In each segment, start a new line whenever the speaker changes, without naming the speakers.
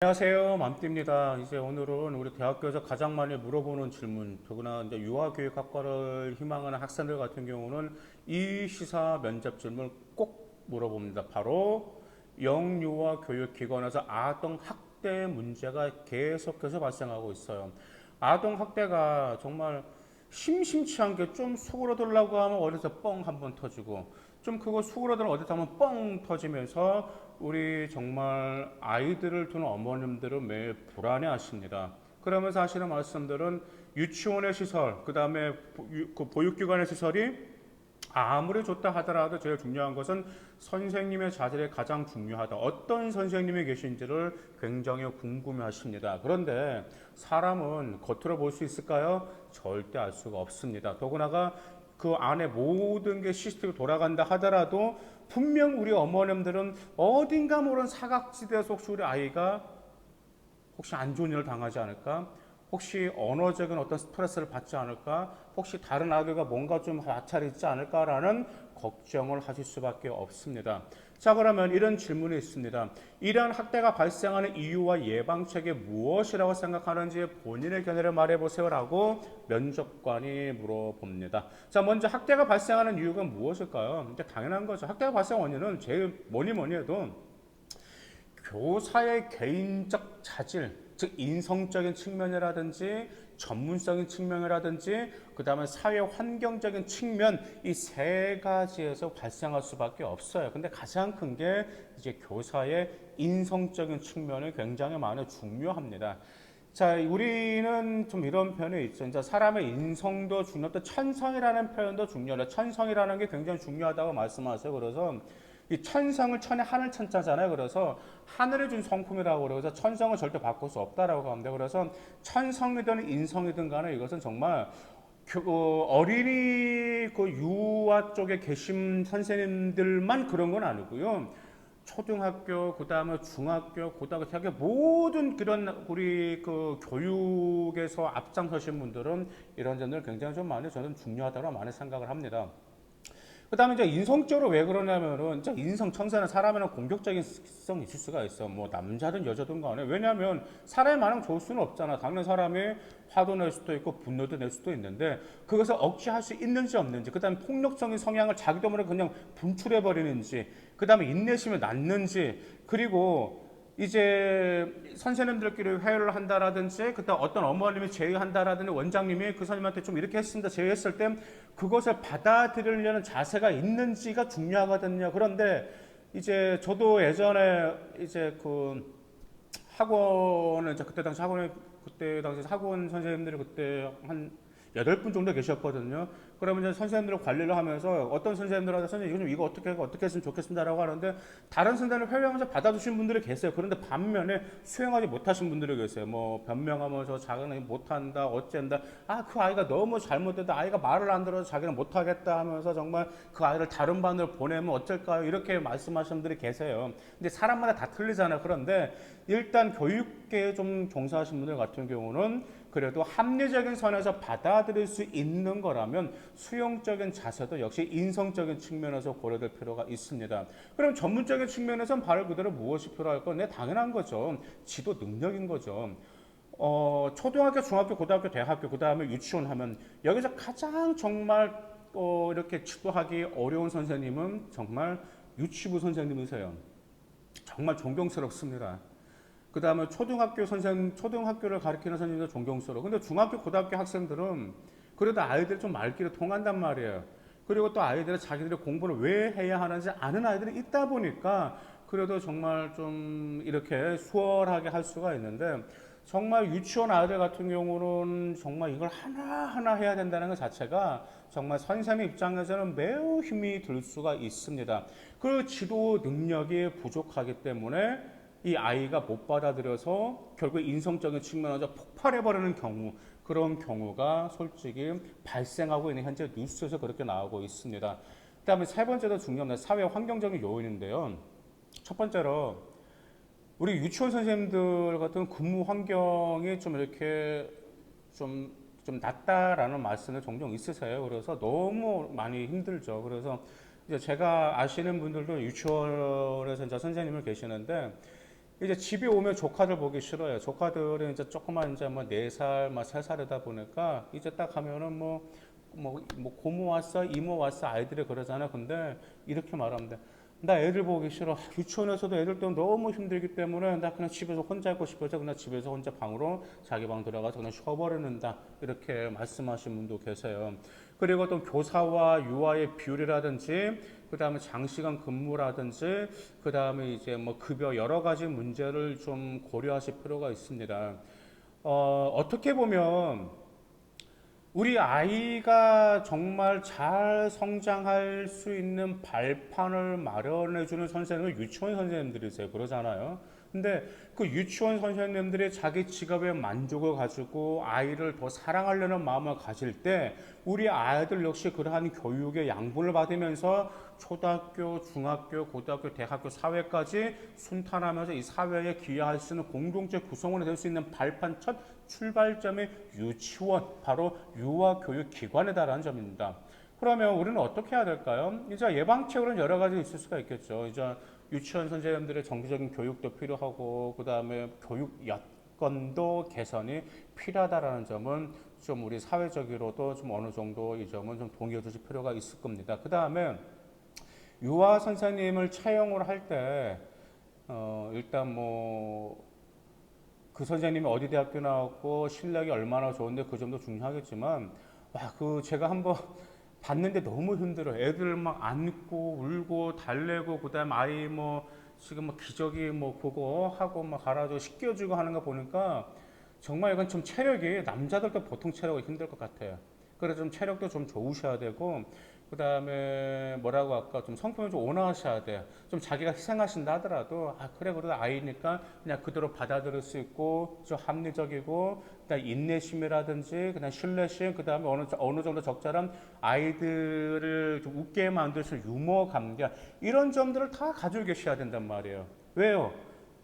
안녕하세요. 맘띠입니다. 이제 오늘은 우리 대학교에서 가장 많이 물어보는 질문, 더구나 이제 유아교육학과를 희망하는 학생들 같은 경우는 이 시사 면접 질문을 꼭 물어봅니다. 바로 영유아 교육기관에서 아동 학대 문제가 계속해서 발생하고 있어요. 아동 학대가 정말 심심치 않게 좀 수그러들려고 하면 어디서 뻥 한번 터지고 좀 그거 수그러들면 어디서 한번 뻥 터지면서 우리 정말 아이들을 두는 어머님들은 매일 불안해 하십니다. 그러면서 하시는 말씀들은 유치원의 시설, 그 다음에 보육기관의 시설이 아무리 좋다 하더라도 제일 중요한 것은 선생님의 자질이 가장 중요하다. 어떤 선생님이 계신지를 굉장히 궁금해 하십니다. 그런데 사람은 겉으로 볼 수 있을까요? 절대 알 수가 없습니다. 더구나가 그 안에 모든 게 시스템이 돌아간다 하더라도 분명 우리 어머님들은 어딘가 모르는 사각지대에서 혹시 우리 아이가 혹시 안 좋은 일을 당하지 않을까? 혹시 언어적인 어떤 스트레스를 받지 않을까? 혹시 다른 아이들과 뭔가 좀 마찰이 있지 않을까라는 걱정을 하실 수밖에 없습니다. 자, 그러면 이런 질문이 있습니다. 이러한 학대가 발생하는 이유와 예방책이 무엇이라고 생각하는지 본인의 견해를 말해보세요라고 면접관이 물어봅니다. 자, 먼저 학대가 발생하는 이유가 무엇일까요? 당연한 거죠. 학대가 발생 원인은 제일 뭐니 해도 교사의 개인적 자질, 즉 인성적인 측면이라든지 전문적인 측면이라든지 그 다음에 사회 환경적인 측면 이 세 가지에서 발생할 수밖에 없어요. 근데 가장 큰 게 이제 교사의 인성적인 측면이 굉장히 많이 중요합니다. 자, 우리는 좀 이런 표현이 있죠. 이제 사람의 인성도 중요하다. 천성이라는 표현도 중요하다. 천성이라는 게 굉장히 중요하다고 말씀하세요. 그래서 이 천성을 천의 하늘 천자잖아요. 그래서 하늘이 준 성품이라고 그래서 천성을 절대 바꿀 수 없다라고 합니다. 그래서 천성이든 인성이든 간에 이것은 정말 어린이 그 유아 쪽에 계신 선생님들만 그런 건 아니고요. 초등학교, 그 다음에 중학교, 고등학교, 대학교 모든 그런 우리 그 교육에서 앞장서신 분들은 이런 점들 굉장히 좀 많이 저는 중요하다고 많이 생각을 합니다. 그 다음에 이제 인성적으로 왜 그러냐면은, 이제 인성 천사는 사람에는 공격적인 성이 있을 수가 있어. 뭐, 남자든 여자든 간에. 왜냐면, 사람의 반응 좋을 수는 없잖아. 당연히 사람이 화도 낼 수도 있고, 분노도 낼 수도 있는데, 그것을 억제할 수 있는지 없는지, 그 다음에 폭력적인 성향을 자기도 모르게 그냥 분출해버리는지, 그 다음에 인내심이 났는지, 그리고 이제 선생님들끼리 회의를 한다라든지 그때 어떤 어머님이 제의한다라든지 원장님이 그 선생님한테 좀 이렇게 했습니다 제의했을 때 그것을 받아들이려는 자세가 있는지가 중요하거든요. 그런데 이제 저도 예전에 이제 그 학원을 이제 그때 당시 학원 선생님들이 그때 한 8분 정도 계셨거든요. 그러면 이제 선생님들을 관리를 하면서 어떤 선생님들한테 선생님 이거 어떻게 했으면 좋겠습니다라고 하는데 다른 선생님을 회의하면서 받아주신 분들이 계세요. 그런데 반면에 수행하지 못하신 분들이 계세요. 뭐 변명하면서 자기는 못한다, 어쩐다. 아, 그 아이가 너무 잘못됐다. 아이가 말을 안 들어서 자기는 못하겠다 하면서 정말 그 아이를 다른 반으로 보내면 어쩔까요? 이렇게 말씀하시는 분들이 계세요. 근데 사람마다 다 틀리잖아요. 그런데 일단 교육계에 좀 종사하신 분들 같은 경우는 그래도 합리적인 선에서 받아들일 수 있는 거라면 수용적인 자세도 역시 인성적인 측면에서 고려될 필요가 있습니다. 그럼 전문적인 측면에서는 말 그대로 무엇이 필요할까? 네, 당연한 거죠. 지도 능력인 거죠. 초등학교, 중학교, 고등학교, 대학교, 그 다음에 유치원 하면 여기서 가장 정말 이렇게 지도하기 어려운 선생님은 정말 유치부 선생님이세요. 정말 존경스럽습니다. 그 다음에 초등학교를 가르치는 선생님도 존경스러워. 근데 중학교, 고등학교 학생들은 그래도 아이들이 좀 말귀를 통한단 말이에요. 그리고 또 아이들은 자기들이 공부를 왜 해야 하는지 아는 아이들이 있다 보니까 그래도 정말 좀 이렇게 수월하게 할 수가 있는데 정말 유치원 아이들 같은 경우는 정말 이걸 하나하나 해야 된다는 것 자체가 정말 선생님 입장에서는 매우 힘이 들 수가 있습니다. 그 지도 능력이 부족하기 때문에 이 아이가 못 받아들여서 결국 인성적인 측면에서 폭발해버리는 경우 그런 경우가 솔직히 발생하고 있는 현재 뉴스에서 그렇게 나오고 있습니다. 그 다음에 세 번째도 중요합니다. 사회 환경적인 요인인데요. 첫 번째로 우리 유치원 선생님들 같은 근무 환경이 좀 이렇게 좀 낫다라는 말씀을 종종 있으세요. 그래서 너무 많이 힘들죠. 그래서 이제 제가 아시는 분들도 유치원에서 이제 선생님을 계시는데 이제 집에 오면 조카들 보기 싫어요. 조카들은 이제 조그만 이제 뭐 4살, 막 3살이다 보니까 이제 딱 하면은 뭐 고모 왔어, 이모 왔어 아이들이 그러잖아. 근데 이렇게 말하면 돼. 나 애들 보기 싫어. 유치원에서도 애들 때문에 너무 힘들기 때문에 나 그냥 집에서 혼자 있고 싶어서 그냥 집에서 혼자 방으로 자기 방 들어가서 그냥 쉬어버리는다. 이렇게 말씀하신 분도 계세요. 그리고 또 교사와 유아의 비율이라든지 그다음에 장시간 근무라든지 그다음에 이제 뭐 급여 여러 가지 문제를 좀 고려하실 필요가 있습니다. 어떻게 보면 우리 아이가 정말 잘 성장할 수 있는 발판을 마련해주는 선생님은 유치원 선생님들이세요. 그러잖아요. 근데 그 유치원 선생님들이 자기 직업에 만족을 가지고 아이를 더 사랑하려는 마음을 가질 때 우리 아이들 역시 그러한 교육의 양분을 받으면서 초등학교, 중학교, 고등학교, 대학교, 사회까지 순탄하면서 이 사회에 기여할 수 있는 공동체 구성원이 될 수 있는 발판 첫 출발점이 유치원, 바로 유아교육기관이다라는 점입니다. 그러면 우리는 어떻게 해야 될까요? 이제 예방책으로는 여러 가지 있을 수가 있겠죠. 이제 유치원 선생님들의 정기적인 교육도 필요하고, 그 다음에 교육 여건도 개선이 필요하다라는 점은 좀 우리 사회적으로도 좀 어느 정도 이 점은 좀 동의해 주실 필요가 있을 겁니다. 그 다음에 유아 선생님을 채용을 할 때, 일단 뭐, 그 선생님이 어디 대학교 나왔고 실력이 얼마나 좋은데 그 점도 중요하겠지만 와, 그 제가 한번 봤는데 너무 힘들어. 애들 막 안고 울고 달래고 그다음 아이 뭐 지금 뭐 기저귀 뭐 그거 하고 막 갈아줘 씻겨주고 하는 거 보니까 정말 이건 좀 체력이 남자들도 보통 체력이 힘들 것 같아요. 그래서 좀 체력도 좀 좋으셔야 되고 그다음에 뭐라고 할까 좀 성품이 좀 온화하셔야 돼요. 좀 자기가 희생하신다 하더라도 아 그래 그래도 아이니까 그냥 그대로 받아들일 수 있고 좀 합리적이고 그다음 인내심이라든지 그다음 신뢰심 그다음에 어느 정도 적절한 아이들을 좀 웃게 만들 수 있는 유머 감각 이런 점들을 다 가지고 계셔야 된단 말이에요. 왜요?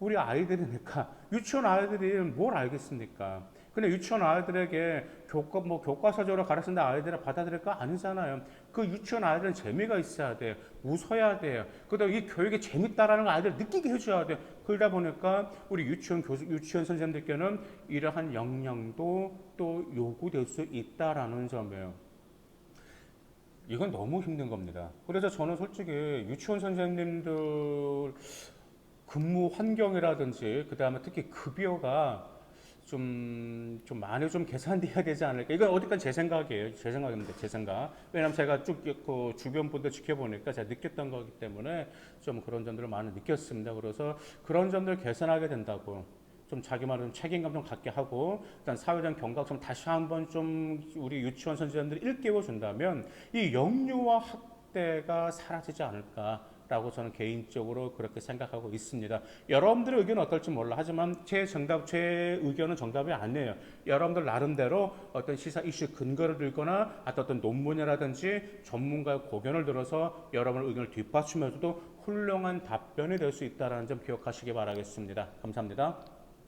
우리 아이들이니까 유치원 아이들이 뭘 알겠습니까? 근데 유치원 아이들에게 교과서적으로 가르치는 아이들을 받아들일까 아니잖아요. 그 유치원 아이들은 재미가 있어야 돼요. 웃어야 돼요. 그다음 이 교육이 재밌다라는 걸 아이들 느끼게 해줘야 돼요. 그러다 보니까 우리 유치원 선생님들께는 이러한 역량도 또 요구될 수 있다라는 점이에요. 이건 너무 힘든 겁니다. 그래서 저는 솔직히 유치원 선생님들 근무 환경이라든지 그 다음에 특히 급여가 좀 많이 좀 개선돼야 되지 않을까. 이건 어디까지 제 생각이에요. 제 생각입니다. 제 생각. 왜냐하면 제가 쭉 그 주변 분들 지켜보니까 제가 느꼈던 거기 때문에 좀 그런 점들을 많이 느꼈습니다. 그래서 그런 점들 개선하게 된다고. 좀 자기만의 책임감 좀 갖게 하고 일단 사회적 경각심 다시 한번 좀 우리 유치원 선생님들이 일깨워 준다면 이 영유아 학대가 사라지지 않을까. 라고 저는 개인적으로 그렇게 생각하고 있습니다. 여러분들의 의견은 어떨지 몰라. 하지만 제 의견은 정답이 아니에요. 여러분들 나름대로 어떤 시사 이슈 근거를 들거나 어떤 논문이라든지 전문가의 고견을 들어서 여러분의 의견을 뒷받침해줘도 훌륭한 답변이 될 수 있다는 점 기억하시기 바라겠습니다. 감사합니다.